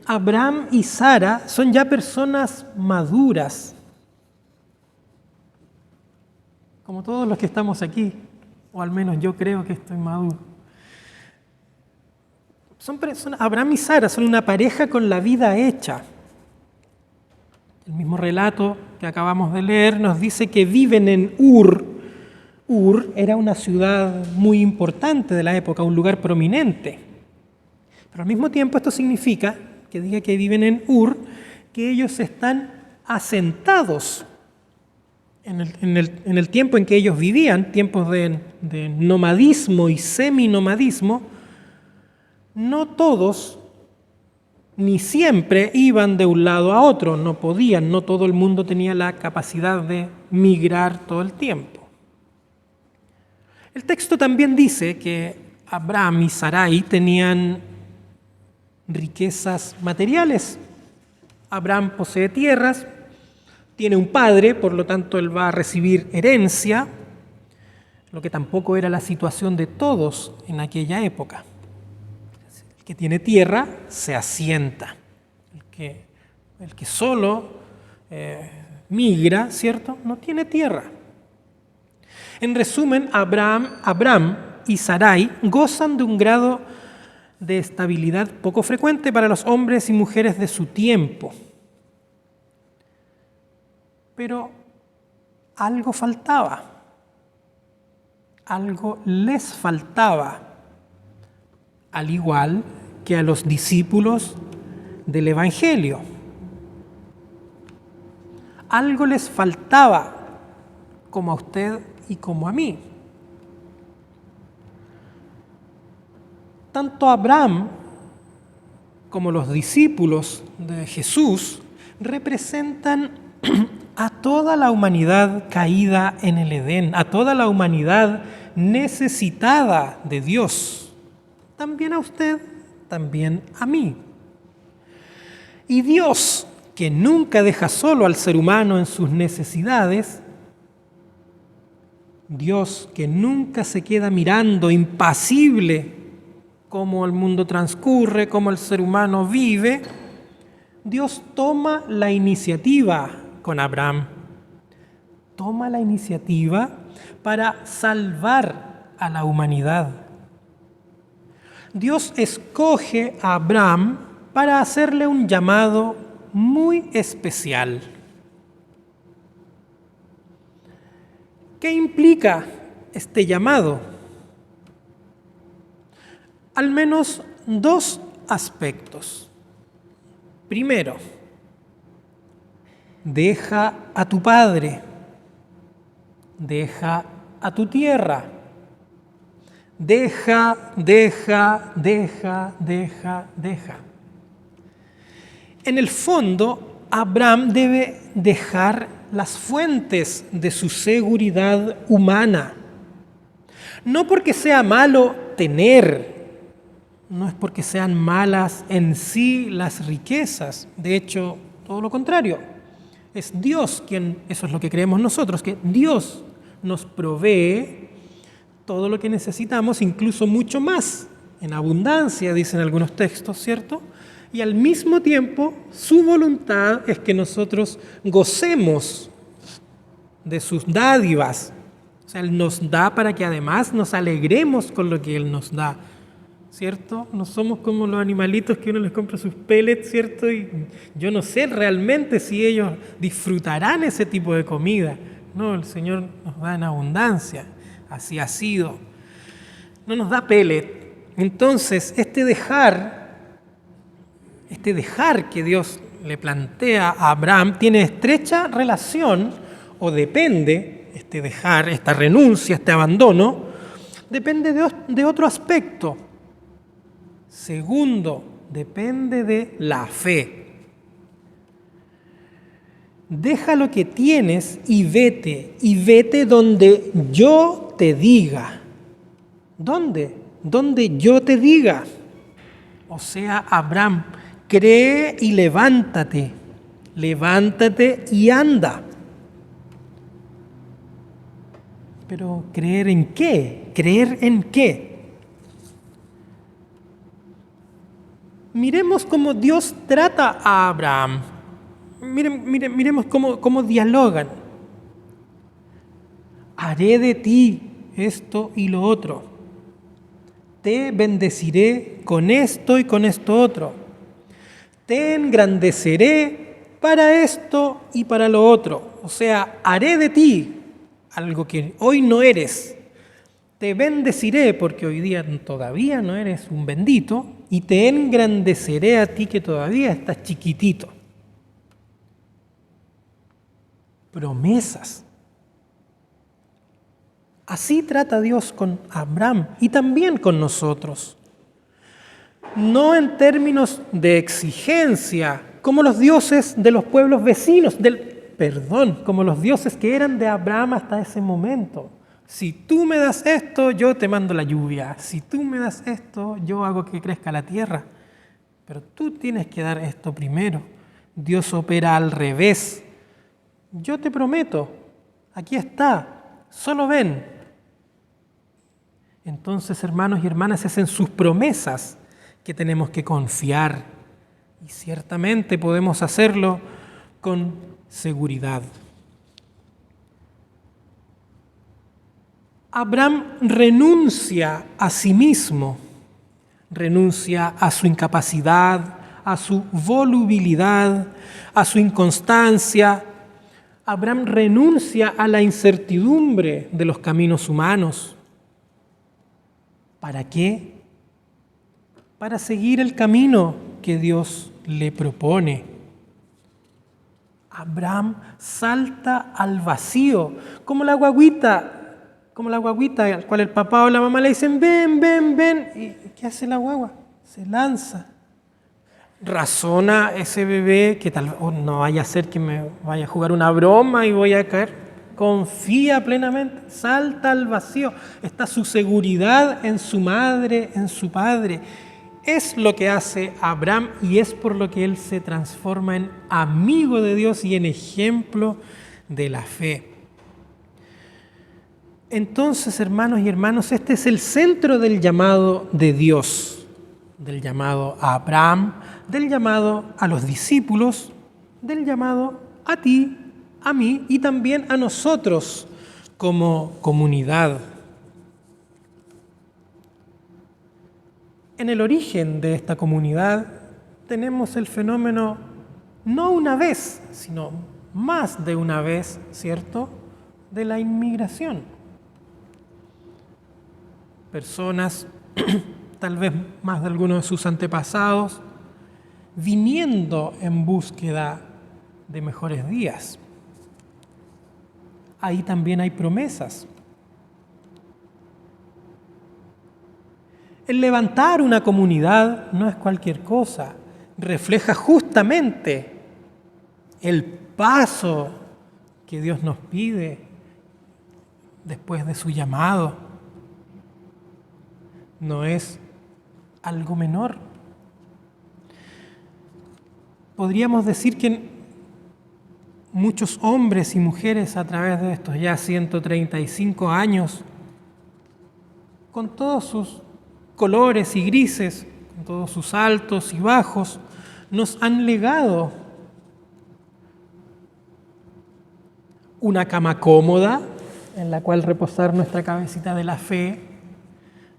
Abraham y Sara son ya personas maduras, como todos los que estamos aquí, o al menos yo creo que estoy maduro. Abraham y Sara son una pareja con la vida hecha. El mismo relato que acabamos de leer nos dice que viven en Ur. Ur era una ciudad muy importante de la época, un lugar prominente. Pero al mismo tiempo esto significa que diga que viven en Ur, que ellos están asentados en el tiempo en que ellos vivían, tiempos de nomadismo y seminomadismo. No todos ni siempre iban de un lado a otro, no podían, no todo el mundo tenía la capacidad de migrar todo el tiempo. El texto también dice que Abraham y Sarai tenían riquezas materiales. Abraham posee tierras, tiene un padre, por lo tanto él va a recibir herencia, lo que tampoco era la situación de todos en aquella época. El que tiene tierra se asienta. El que solo migra, ¿cierto? No tiene tierra. En resumen, Abraham y Sarai gozan de un grado de estabilidad poco frecuente para los hombres y mujeres de su tiempo. Pero algo faltaba, algo les faltaba, al igual que a los discípulos del Evangelio. Algo les faltaba, como a usted y como a mí. Tanto Abraham como los discípulos de Jesús representan a toda la humanidad caída en el Edén, a toda la humanidad necesitada de Dios. También a usted, también a mí. Y Dios, que nunca deja solo al ser humano en sus necesidades, Dios que nunca se queda mirando impasible cómo el mundo transcurre, cómo el ser humano vive, Dios toma la iniciativa con Abraham. Toma la iniciativa para salvar a la humanidad. Dios escoge a Abraham para hacerle un llamado muy especial. ¿Qué implica este llamado? Al menos dos aspectos. Primero, deja a tu padre, deja a tu tierra, deja. En el fondo, Abraham debe dejar las fuentes de su seguridad humana. No porque sea malo tener, no es porque sean malas en sí las riquezas, de hecho, todo lo contrario. Es Dios quien, eso es lo que creemos nosotros, que Dios nos provee todo lo que necesitamos, incluso mucho más, en abundancia, dicen algunos textos, ¿cierto? Y al mismo tiempo, su voluntad es que nosotros gocemos de sus dádivas. O sea, Él nos da para que además nos alegremos con lo que Él nos da, ¿cierto? No somos como los animalitos que uno les compra sus pellets, ¿cierto? Y yo no sé realmente si ellos disfrutarán ese tipo de comida. No, el Señor nos da en abundancia, así ha sido. No nos da pellet. Entonces, este dejar que Dios le plantea a Abraham tiene estrecha relación, o depende, este dejar, esta renuncia, este abandono, depende de otro aspecto. Segundo, depende de la fe. Deja lo que tienes y vete donde yo te diga. ¿Dónde? Donde yo te diga. O sea, Abraham, cree y levántate y anda. Pero ¿creer en qué? ¿Creer en qué? Miremos cómo Dios trata a Abraham. Miremos cómo dialogan. Haré de ti esto y lo otro. Te bendeciré con esto y con esto otro. Te engrandeceré para esto y para lo otro. O sea, haré de ti algo que hoy no eres. Te bendeciré porque hoy día todavía no eres un bendito y te engrandeceré a ti que todavía estás chiquitito. Promesas. Así trata Dios con Abraham y también con nosotros. No en términos de exigencia, como los dioses de los pueblos vecinos, como los dioses que eran de Abraham hasta ese momento. Si tú me das esto, yo te mando la lluvia. Si tú me das esto, yo hago que crezca la tierra. Pero tú tienes que dar esto primero. Dios opera al revés. Yo te prometo, aquí está, solo ven. Entonces, hermanos y hermanas, es en sus promesas que tenemos que confiar. Y ciertamente podemos hacerlo con seguridad. Abraham renuncia a sí mismo, renuncia a su incapacidad, a su volubilidad, a su inconstancia. Abraham renuncia a la incertidumbre de los caminos humanos. ¿Para qué? Para seguir el camino que Dios le propone. Abraham salta al vacío, como la guaguita al cual el papá o la mamá le dicen, ven, ven, ven. ¿Y qué hace la guagua? Se lanza. Razona ese bebé que tal vez no vaya a ser que me vaya a jugar una broma y voy a caer. Confía plenamente, salta al vacío. Está su seguridad en su madre, en su padre. Es lo que hace Abraham y es por lo que él se transforma en amigo de Dios y en ejemplo de la fe. Entonces, hermanos y hermanas, este es el centro del llamado de Dios, del llamado a Abraham, del llamado a los discípulos, del llamado a ti, a mí y también a nosotros como comunidad. En el origen de esta comunidad tenemos el fenómeno no una vez, sino más de una vez, ¿cierto?, de la inmigración. Personas, tal vez más de algunos de sus antepasados, viniendo en búsqueda de mejores días. Ahí también hay promesas. El levantar una comunidad no es cualquier cosa, refleja justamente el paso que Dios nos pide después de su llamado. No es algo menor. Podríamos decir que muchos hombres y mujeres a través de estos ya 135 años, con todos sus colores y grises, con todos sus altos y bajos, nos han legado una cama cómoda en la cual reposar nuestra cabecita de la fe.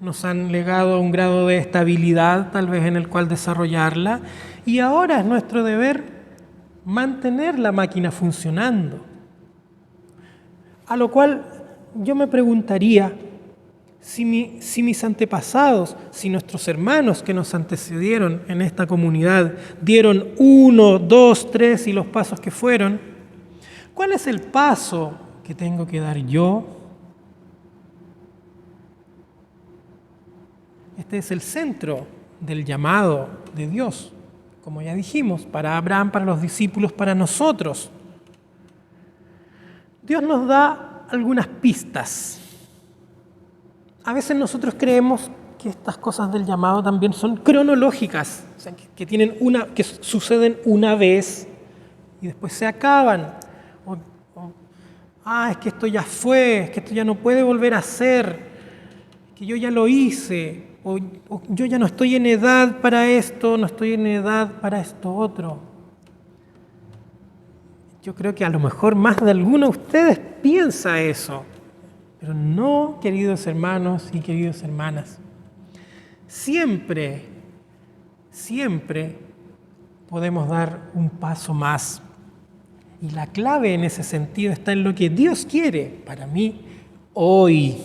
Nos han legado un grado de estabilidad tal vez en el cual desarrollarla y ahora es nuestro deber mantener la máquina funcionando. A lo cual yo me preguntaría si mis antepasados, si nuestros hermanos que nos antecedieron en esta comunidad dieron 1, 2, 3 y los pasos que fueron, ¿cuál es el paso que tengo que dar yo? Este es el centro del llamado de Dios, como ya dijimos, para Abraham, para los discípulos, para nosotros. Dios nos da algunas pistas. A veces nosotros creemos que estas cosas del llamado también son cronológicas, o sea, que suceden una vez y después se acaban. Es que esto ya fue, es que esto ya no puede volver a ser, que yo ya lo hice. o yo ya no estoy en edad para esto, no estoy en edad para esto otro. Yo creo que a lo mejor más de alguno de ustedes piensa eso, pero no, queridos hermanos y queridas hermanas. Siempre podemos dar un paso más. Y la clave en ese sentido está en lo que Dios quiere para mí hoy.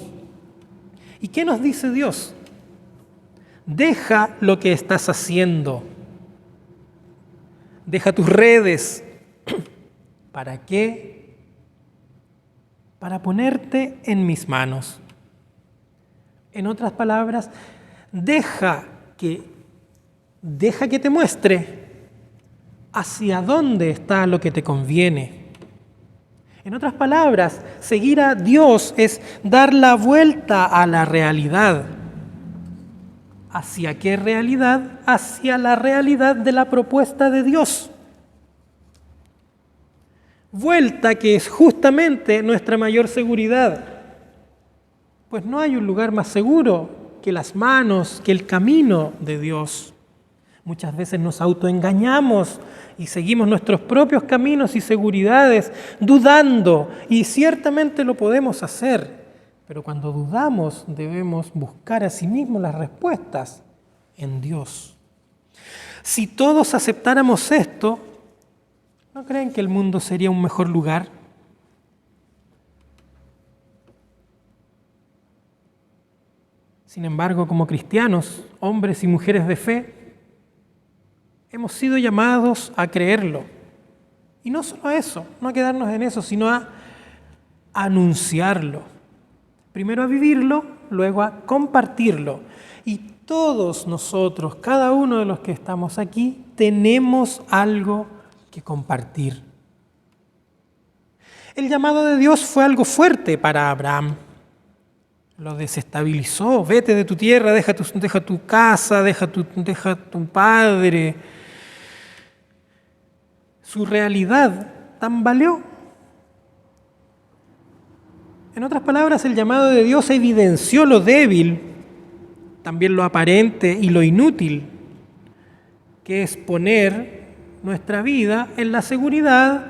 ¿Y qué nos dice Dios? Deja lo que estás haciendo. Deja tus redes. ¿Para qué? Para ponerte en mis manos. En otras palabras, deja que te muestre hacia dónde está lo que te conviene. En otras palabras, seguir a Dios es dar la vuelta a la realidad. ¿Hacia qué realidad? Hacia la realidad de la propuesta de Dios. Vuelta que es justamente nuestra mayor seguridad. Pues no hay un lugar más seguro que las manos, que el camino de Dios. Muchas veces nos autoengañamos y seguimos nuestros propios caminos y seguridades, dudando, y ciertamente lo podemos hacer, pero cuando dudamos debemos buscar a sí mismos las respuestas en Dios. Si todos aceptáramos esto, ¿no creen que el mundo sería un mejor lugar? Sin embargo, como cristianos, hombres y mujeres de fe, hemos sido llamados a creerlo. Y no solo a eso, no a quedarnos en eso, sino a anunciarlo. Primero a vivirlo, luego a compartirlo. Y todos nosotros, cada uno de los que estamos aquí, tenemos algo que compartir. El llamado de Dios fue algo fuerte para Abraham. Lo desestabilizó. Vete de tu tierra, deja tu casa, deja tu padre. Su realidad tambaleó. En otras palabras, el llamado de Dios evidenció lo débil, también lo aparente y lo inútil, que es poner nuestra vida en la seguridad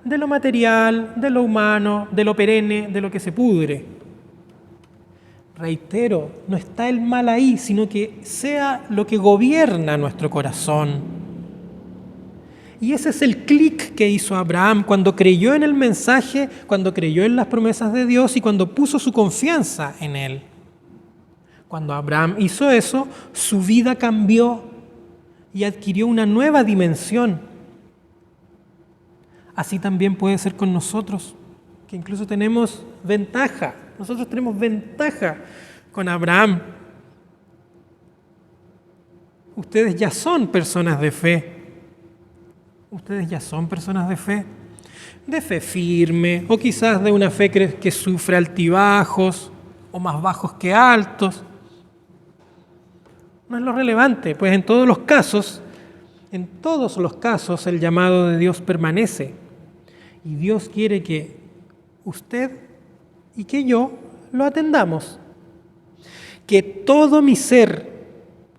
de lo material, de lo humano, de lo perenne, de lo que se pudre. Reitero, no está el mal ahí, sino que sea lo que gobierna nuestro corazón. Y ese es el clic que hizo Abraham cuando creyó en el mensaje, cuando creyó en las promesas de Dios y cuando puso su confianza en Él. Cuando Abraham hizo eso, su vida cambió y adquirió una nueva dimensión. Así también puede ser con nosotros, que incluso tenemos ventaja. Nosotros tenemos ventaja con Abraham. Ustedes ya son personas de fe. Ustedes ya son personas de fe firme, o quizás de una fe que sufre altibajos, o más bajos que altos. No es lo relevante, pues en todos los casos, el llamado de Dios permanece. Y Dios quiere que usted y que yo lo atendamos. Que todo mi ser,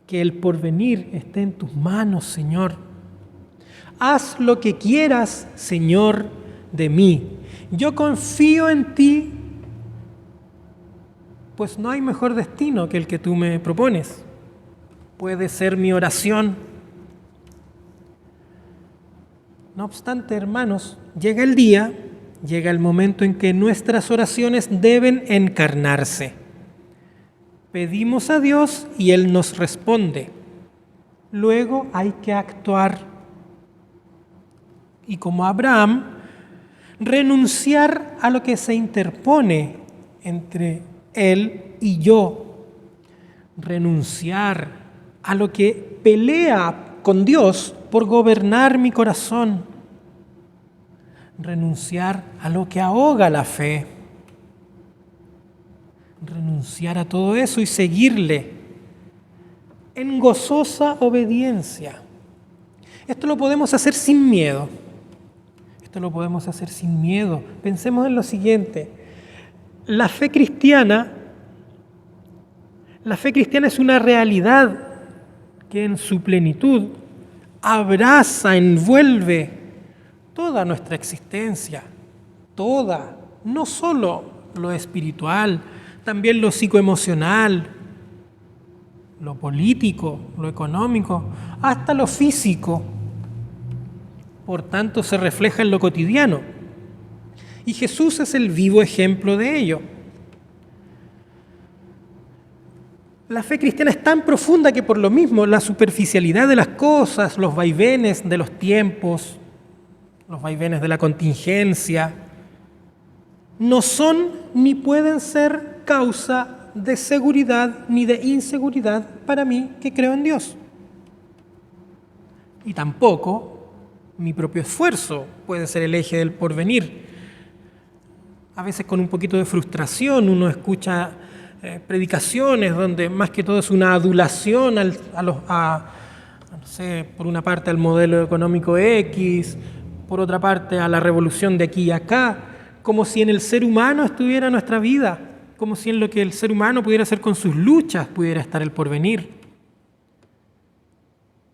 que el porvenir esté en tus manos, Señor. Haz lo que quieras, Señor, de mí. Yo confío en ti, pues no hay mejor destino que el que tú me propones. Puede ser mi oración. No obstante, hermanos, llega el momento en que nuestras oraciones deben encarnarse. Pedimos a Dios y Él nos responde. Luego hay que actuar. Y como Abraham, renunciar a lo que se interpone entre Él y yo. Renunciar a lo que pelea con Dios por gobernar mi corazón. Renunciar a lo que ahoga la fe. Renunciar a todo eso y seguirle en gozosa obediencia. Esto lo podemos hacer sin miedo. Pensemos en lo siguiente. La fe cristiana La fe cristiana es una realidad que en su plenitud abraza, envuelve toda nuestra existencia, toda, no solo lo espiritual, también lo psicoemocional, lo político, lo económico, hasta lo físico. Por tanto, se refleja en lo cotidiano. Y Jesús es el vivo ejemplo de ello. La fe cristiana es tan profunda que por lo mismo la superficialidad de las cosas, los vaivenes de los tiempos, los vaivenes de la contingencia, no son ni pueden ser causa de seguridad ni de inseguridad para mí que creo en Dios. Y tampoco mi propio esfuerzo puede ser el eje del porvenir. A veces con un poquito de frustración uno escucha predicaciones donde más que todo es una adulación no sé, por una parte al modelo económico X, por otra parte a la revolución de aquí y acá, como si en el ser humano estuviera nuestra vida, como si en lo que el ser humano pudiera hacer con sus luchas pudiera estar el porvenir.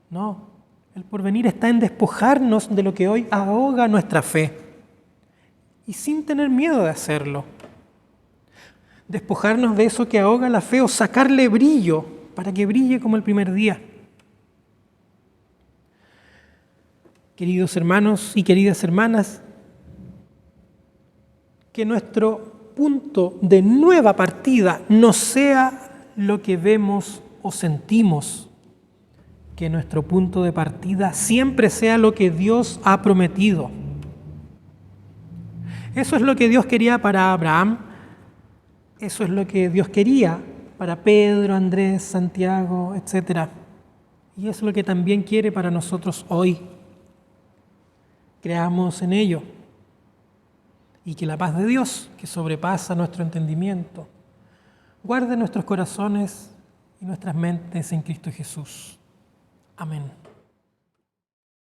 No, el porvenir está en despojarnos de lo que hoy ahoga nuestra fe y sin tener miedo de hacerlo. Despojarnos de eso que ahoga la fe o sacarle brillo para que brille como el primer día. Queridos hermanos y queridas hermanas, que nuestro punto de nueva partida no sea lo que vemos o sentimos, que nuestro punto de partida siempre sea lo que Dios ha prometido. Eso es lo que Dios quería para Abraham, eso es lo que Dios quería para Pedro, Andrés, Santiago, etc. Y es lo que también quiere para nosotros hoy. Creamos en ello. Y que la paz de Dios, que sobrepasa nuestro entendimiento, guarde nuestros corazones y nuestras mentes en Cristo Jesús. Amén.